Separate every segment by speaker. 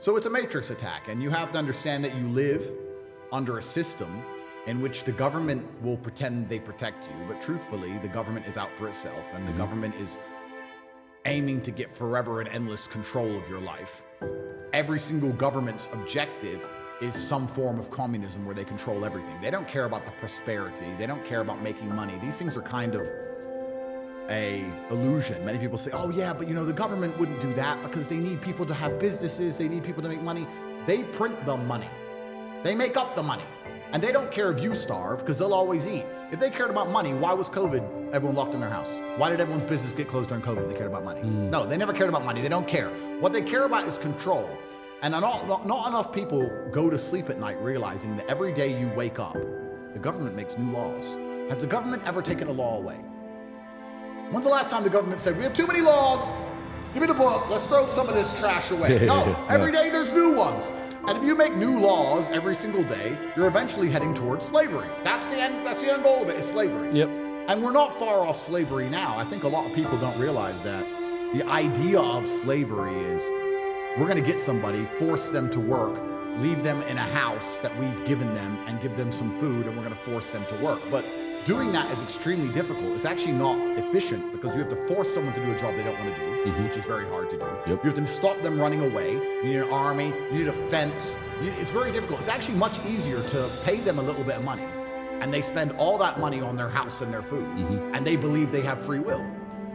Speaker 1: So it's a matrix attack, and you have to understand that you live under a system in which the government will pretend they protect you, but truthfully, the government is out for itself, and the government is aiming to get forever and endless control of your life. Every single government's objective is some form of communism where they control everything. They don't care about the prosperity. They don't care about making money. These things are kind of a illusion. Many people say, oh yeah, but the government wouldn't do that because they need people to have businesses. They need people to make money. They print the money. They make up the money. And they don't care if you starve because they'll always eat. If they cared about money, why was COVID everyone locked in their house? Why did everyone's business get closed during COVID if they cared about money? No, they never cared about money. They don't care. What they care about is control. And not enough people go to sleep at night realizing that every day you wake up, the government makes new laws. Has the government ever taken a law away? When's the last time the government said, we have too many laws, give me the book, let's throw some of this trash away? No, every day there's new ones. And if you make new laws every single day, you're eventually heading towards slavery. That's the end goal of it, is slavery.
Speaker 2: Yep.
Speaker 1: And we're not far off slavery now. I think a lot of people don't realize that the idea of slavery is we're gonna get somebody, force them to work, leave them in a house that we've given them and give them some food, and we're gonna force them to work. But doing that is extremely difficult. It's actually not efficient because you have to force someone to do a job they don't want to do, which is very hard to do.
Speaker 2: Yep.
Speaker 1: You have to stop them running away. You need an army, you need a fence. It's very difficult. It's actually much easier to pay them a little bit of money, and they spend all that money on their house and their food, and they believe they have free will.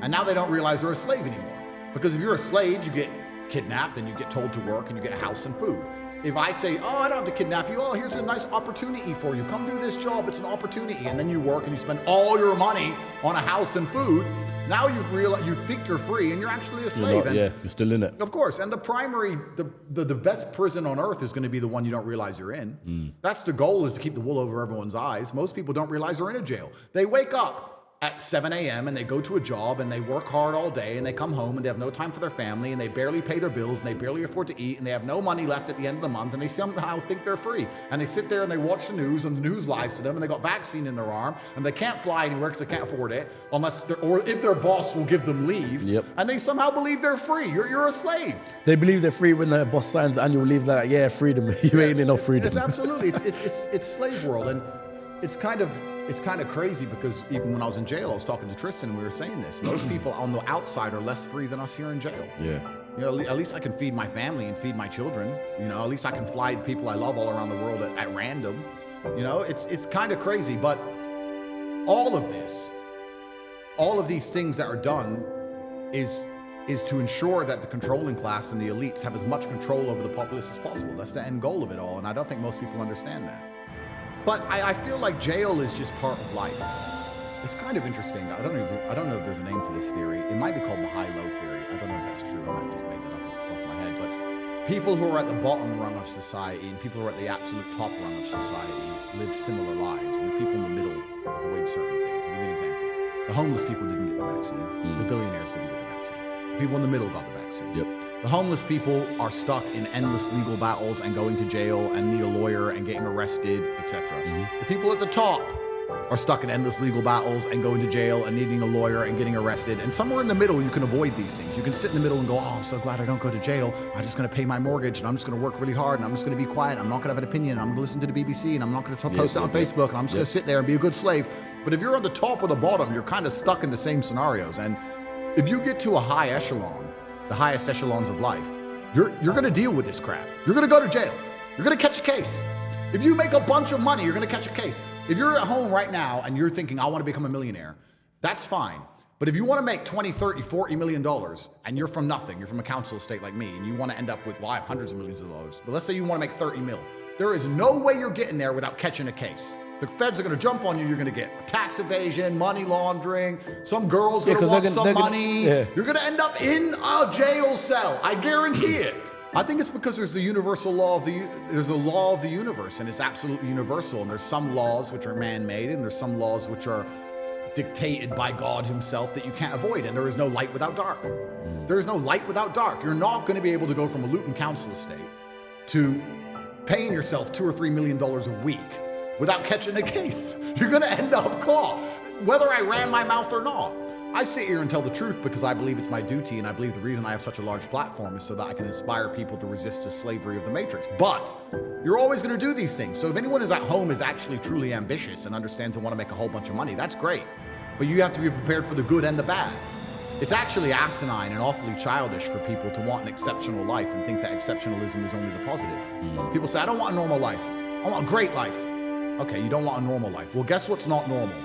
Speaker 1: And now they don't realize they're a slave anymore. Because if you're a slave, you get kidnapped and you get told to work and you get a house and food. If I say, oh, I don't have to kidnap you. Oh, here's a nice opportunity for you. Come do this job. It's an opportunity. And then you work and you spend all your money on a house and food. Now you've realized, you think you're free and you're actually a slave.
Speaker 2: You're still in it.
Speaker 1: Of course. And the best prison on earth is going to be the one you don't realize you're in. That's the goal, is to keep the wool over everyone's eyes. Most people don't realize they're in a jail. They wake up at 7 a.m. and they go to a job and they work hard all day and they come home and they have no time for their family and they barely pay their bills and they barely afford to eat and they have no money left at the end of the month and they somehow think they're free. And they sit there and they watch the news and the news lies to them and they got vaccine in their arm and they can't fly anywhere because they can't afford it or if their boss will give them leave.
Speaker 2: Yep.
Speaker 1: And they somehow believe they're free. You're a slave.
Speaker 2: They believe they're free when their boss signs annual leave. That freedom. You ain't enough freedom.
Speaker 1: It's absolutely. It's slave world, and it's kind of crazy because even when I was in jail, I was talking to Tristan and we were saying this. Most people on the outside are less free than us here in jail.
Speaker 2: Yeah.
Speaker 1: At least I can feed my family and feed my children. At least I can fly the people I love all around the world at random. It's kind of crazy, but all of these things that are done is to ensure that the controlling class and the elites have as much control over the populace as possible. That's the end goal of it all, and I don't think most people understand that. But I feel like jail is just part of life. It's kind of interesting. I don't know if there's a name for this theory. It might be called the high-low theory. I don't know if that's true. I might just make that up off the top of my head. But people who are at the bottom rung of society and people who are at the absolute top rung of society live similar lives, and the people in the middle avoid certain things. I'll give you an example. The homeless people didn't get the vaccine. The billionaires didn't get the vaccine. The people in the middle got the vaccine.
Speaker 2: Yep.
Speaker 1: The homeless people are stuck in endless legal battles and going to jail and need a lawyer and getting arrested, etc. The people at the top are stuck in endless legal battles and going to jail and needing a lawyer and getting arrested. And somewhere in the middle, you can avoid these things. You can sit in the middle and go, oh, I'm so glad I don't go to jail. I'm just going to pay my mortgage and I'm just going to work really hard and I'm just going to be quiet. I'm not going to have an opinion. I'm going to listen to the BBC and I'm not going to post it on Facebook and I'm just going to sit there and be a good slave. But if you're on the top or the bottom, you're kind of stuck in the same scenarios. And if you get to a high echelon, the highest echelons of life, you're going to deal with this crap. You're going to go to jail. You're going to catch a case. If you make a bunch of money, you're going to catch a case. If you're at home right now and you're thinking, I want to become a millionaire, that's fine. But if you want to make 20, 30, 40 million dollars and you're from nothing, you're from a council estate like me, and you want to end up with, well, I have hundreds of millions of dollars, but let's say you want to make 30 mil. There is no way you're getting there without catching a case. The feds are going to jump on you. You're going to get tax evasion, money laundering. Some girl's going to want some money. You're going to end up in a jail cell. I guarantee it. I think it's because there's a law of the universe, and it's absolutely universal. And there's some laws which are man-made, and there's some laws which are dictated by God himself that you can't avoid. And there is no light without dark. There is no light without dark. You're not going to be able to go from a Luton council estate to paying yourself $2 or $3 million a week without catching a case. You're going to end up caught, whether I ran my mouth or not. I sit here and tell the truth because I believe it's my duty, and I believe the reason I have such a large platform is so that I can inspire people to resist the slavery of the matrix. But you're always going to do these things. So if anyone is at home is actually truly ambitious and understands and want to make a whole bunch of money, that's great. But you have to be prepared for the good and the bad. It's actually asinine and awfully childish for people to want an exceptional life and think that exceptionalism is only the positive. People say, I don't want a normal life. I want a great life. Okay, you don't want a normal life. Well, guess what's not normal?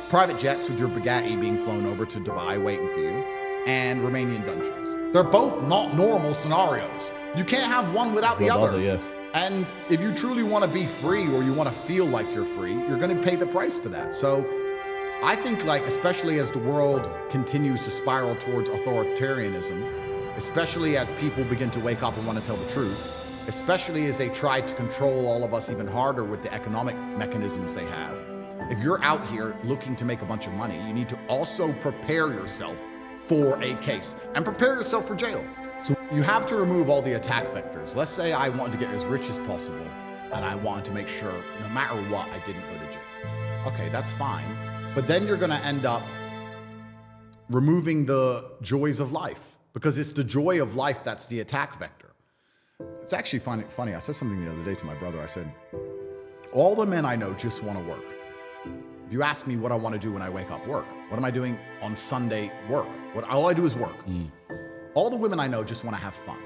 Speaker 1: Private jets with your Bugatti being flown over to Dubai waiting for you, and Romanian dungeons. They're both not normal scenarios. You can't have one without the other.
Speaker 2: Yeah.
Speaker 1: And if you truly want to be free, or you want to feel like you're free, you're going to pay the price for that. So I think, like, especially as the world continues to spiral towards authoritarianism, especially as people begin to wake up and want to tell the truth, especially as they try to control all of us even harder with the economic mechanisms they have, if you're out here looking to make a bunch of money, you need to also prepare yourself for a case and prepare yourself for jail. So you have to remove all the attack vectors. Let's say I wanted to get as rich as possible and I wanted to make sure no matter what, I didn't go to jail. Okay, that's fine. But then you're going to end up removing the joys of life, because it's the joy of life that's the attack vector. It's actually funny. I said something the other day to my brother. I said, all the men I know just want to work. If you ask me what I want to do when I wake up, work. What am I doing on Sunday? Work. All I do is work. All the women I know just want to have fun.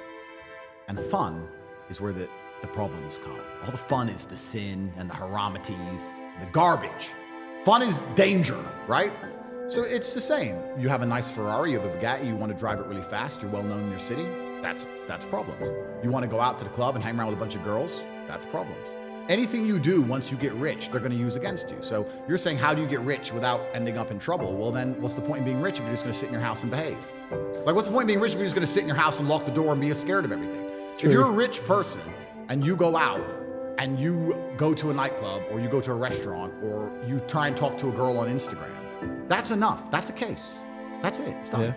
Speaker 1: And fun is where the problems come. All the fun is the sin and the haramities, the garbage. Fun is danger, right? So it's the same. You have a nice Ferrari, you have a Bugatti, you want to drive it really fast, you're well known in your city, that's problems. You want to go out to the club and hang around with a bunch of girls, that's problems. Anything you do once you get rich, they're going to use against you. So you're saying, how do you get rich without ending up in trouble? Well, then what's the point in being rich if you're just going to sit in your house and behave? Like, what's the point in being rich if you're just going to sit in your house and lock the door and be scared of everything? True. If you're a rich person and you go out and you go to a nightclub or you go to a restaurant or you try and talk to a girl on Instagram, that's enough. That's a case. That's it. It's done.
Speaker 2: Yeah.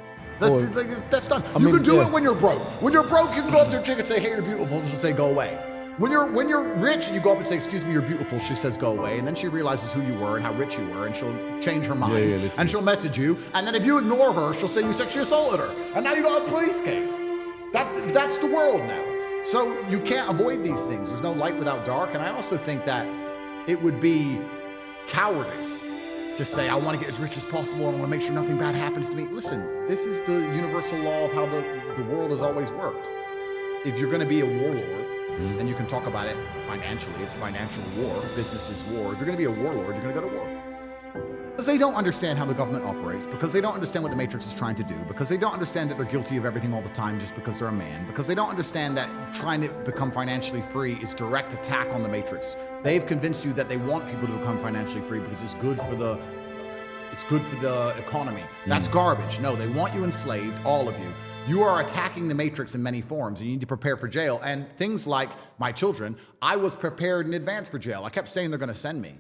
Speaker 1: That's done. You can do it when you're broke. When you're broke, you can go up to a chick and say, hey, you're beautiful, and she'll say, go away. When you're rich and you go up and say, excuse me, you're beautiful, she says, go away. And then she realizes who you were and how rich you were, and she'll change her mind. And she'll message you. And then if you ignore her, she'll say you sexually assaulted her. And now you got a police case. That's the world now. So you can't avoid these things. There's no light without dark. And I also think that it would be cowardice to say, I want to get as rich as possible and I want to make sure nothing bad happens to me. Listen, this is the universal law of how the world has always worked. If you're going to be a warlord, then you can talk about it financially. It's financial war. Business is war. If you're going to be a warlord, you're going to go to war. Because they don't understand how the government operates, because they don't understand what the Matrix is trying to do, because they don't understand that they're guilty of everything all the time just because they're a man, because they don't understand that trying to become financially free is direct attack on the Matrix. They've convinced you that they want people to become financially free because it's good for the economy. That's garbage. No, they want you enslaved, all of you. You are attacking the Matrix in many forms, and you need to prepare for jail. And things like my children, I was prepared in advance for jail. I kept saying they're going to send me.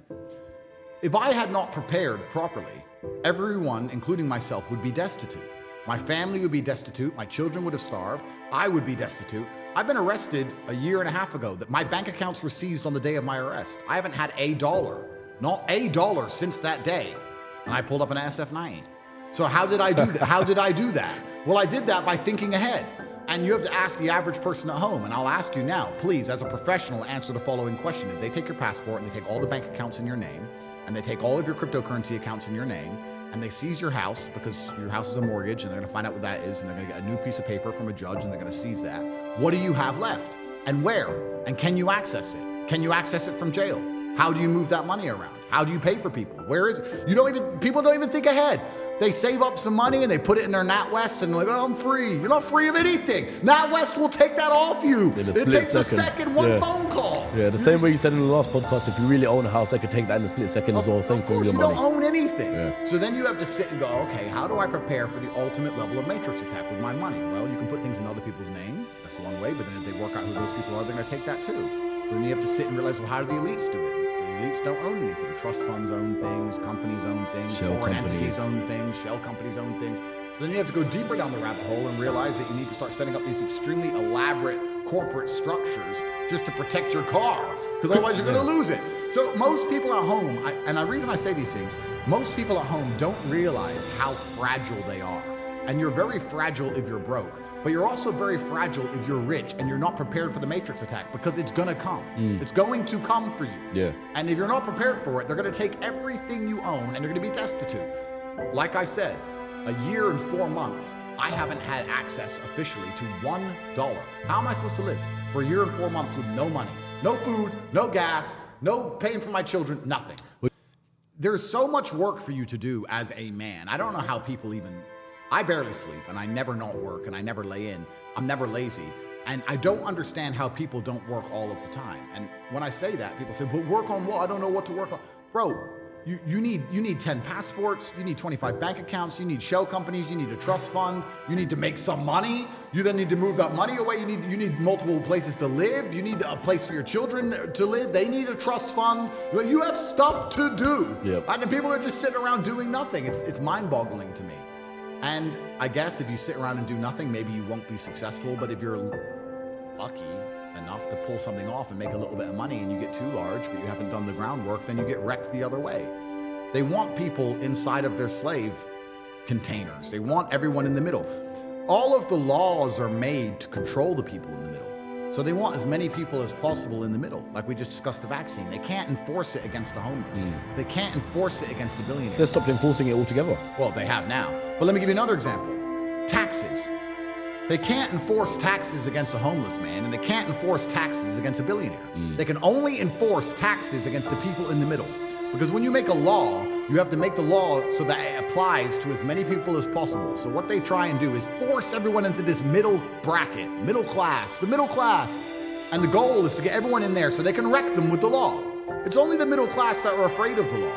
Speaker 1: If I had not prepared properly, everyone, including myself, would be destitute. My family would be destitute. My children would have starved. I would be destitute. I've been arrested a year and a half ago. That my bank accounts were seized on the day of my arrest. I haven't had not a dollar since that day. And I pulled up an SF-90. So how did I do that? How did I do that? Well, I did that by thinking ahead. And you have to ask the average person at home. And I'll ask you now, please, as a professional, answer the following question. If they take your passport and they take all the bank accounts in your name, and they take all of your cryptocurrency accounts in your name, and they seize your house because your house is a mortgage, and they're going to find out what that is, and they're going to get a new piece of paper from a judge, and they're going to seize that. What do you have left? And where? And can you access it? Can you access it from jail? How do you move that money around? How do you pay for people? Where is it? People don't even think ahead. They save up some money and they put it in their NatWest and they're like, oh, I'm free. You're not free of anything. NatWest will take that off you. It takes a second, one phone call.
Speaker 2: Yeah, the same way you said in the last podcast, if you really own a house, they could take that in a split second as well. Same for your money.
Speaker 1: You don't own anything. Yeah. So then you have to sit and go, okay, how do I prepare for the ultimate level of Matrix attack with my money? Well, you can put things in other people's name. That's one way. But then if they work out who those people are, they're going to take that too. So then you have to sit and realize, well, how do the elites do it? Elites don't own anything. Trust funds own things, companies own things, foreign entities own things, shell companies own things. So then you have to go deeper down the rabbit hole and realize that you need to start setting up these extremely elaborate corporate structures just to protect your car, because otherwise you're going to lose it. So most people at home, and the reason I say these things, most people at home don't realize how fragile they are. And you're very fragile if you're broke, but you're also very fragile if you're rich and you're not prepared for the matrix attack, because it's going to come. It's going to come for you.
Speaker 2: Yeah.
Speaker 1: And if you're not prepared for it, they're going to take everything you own and you're going to be destitute. Like I said, a year and 4 months, I haven't had access officially to $1. How am I supposed to live for a year and 4 months with no money, no food, no gas, no paying for my children, nothing? There's so much work for you to do as a man. I don't know how people even... I barely sleep, and I never not work, and I never lay in. I'm never lazy. And I don't understand how people don't work all of the time. And when I say that, people say, but work on what? I don't know what to work on. Bro, you need 10 passports, you need 25 bank accounts, you need shell companies, you need a trust fund, you need to make some money, you then need to move that money away, you need multiple places to live, you need a place for your children to live, they need a trust fund. You have stuff to do.
Speaker 2: Yep.
Speaker 1: And people are just sitting around doing nothing. It's mind-boggling to me. And I guess if you sit around and do nothing, maybe you won't be successful. But if you're lucky enough to pull something off and make a little bit of money and you get too large, but you haven't done the groundwork, then you get wrecked the other way. They want people inside of their slave containers. They want everyone in the middle. All of the laws are made to control the people in the middle. So they want as many people as possible in the middle. Like we just discussed the vaccine. They can't enforce it against the homeless. They can't enforce it against the billionaires.
Speaker 2: They stopped enforcing it altogether.
Speaker 1: Well, they have now. But let me give you another example. Taxes. They can't enforce taxes against a homeless man, and they can't enforce taxes against a billionaire. They can only enforce taxes against the people in the middle. Because when you make a law, you have to make the law so that it applies to as many people as possible. So what they try and do is force everyone into this middle bracket, middle class, the middle class. And the goal is to get everyone in there so they can wreck them with the law. It's only the middle class that are afraid of the law.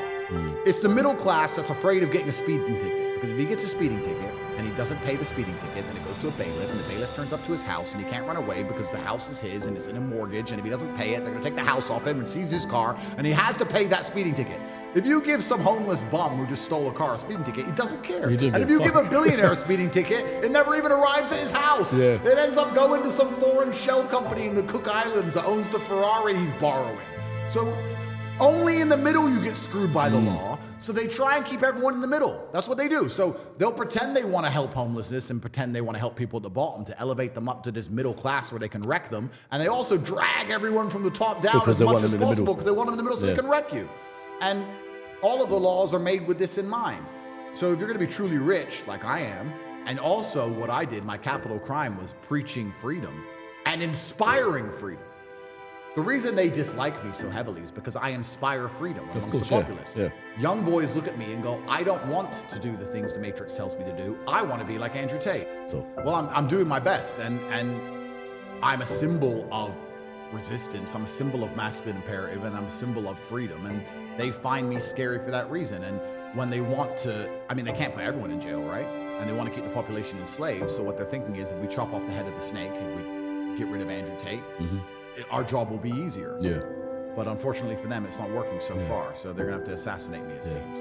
Speaker 1: It's the middle class that's afraid of getting a speeding ticket. Because if he gets a speeding ticket and he doesn't pay the speeding ticket, then it goes to a bailiff, and the bailiff turns up to his house, and he can't run away because the house is his and it's in a mortgage, and if he doesn't pay it, they're going to take the house off him and seize his car, and he has to pay that speeding ticket. If you give some homeless bum who just stole a car a speeding ticket, he doesn't care. And if you give a billionaire a speeding ticket, it never even arrives at his house.
Speaker 2: Yeah.
Speaker 1: It ends up going to some foreign shell company in the Cook Islands that owns the Ferrari he's borrowing. So only in the middle you get screwed by the law, so they try and keep everyone in the middle. That's what they do. So they'll pretend they want to help homelessness and pretend they want to help people at the bottom to elevate them up to this middle class where they can wreck them. And they also drag everyone from the top down as much as possible because they want them in the middle so they can wreck you. And all of the laws are made with this in mind. So if you're going to be truly rich, like I am, and also what I did, my capital crime was preaching freedom and inspiring freedom. The reason they dislike me so heavily is because I inspire freedom amongst the populace. Yeah. Young boys look at me and go, I don't want to do the things the Matrix tells me to do. I want to be like Andrew Tate. Well, I'm doing my best, and I'm a symbol of resistance. I'm a symbol of masculine imperative, and I'm a symbol of freedom. And they find me scary for that reason. And when they want to, I mean, they can't put everyone in jail, right? And they want to keep the population enslaved. So what they're thinking is, if we chop off the head of the snake, if we get rid of Andrew Tate, our job will be easier. Yeah. But unfortunately for them, it's not working so far. So they're going to have to assassinate me, it seems.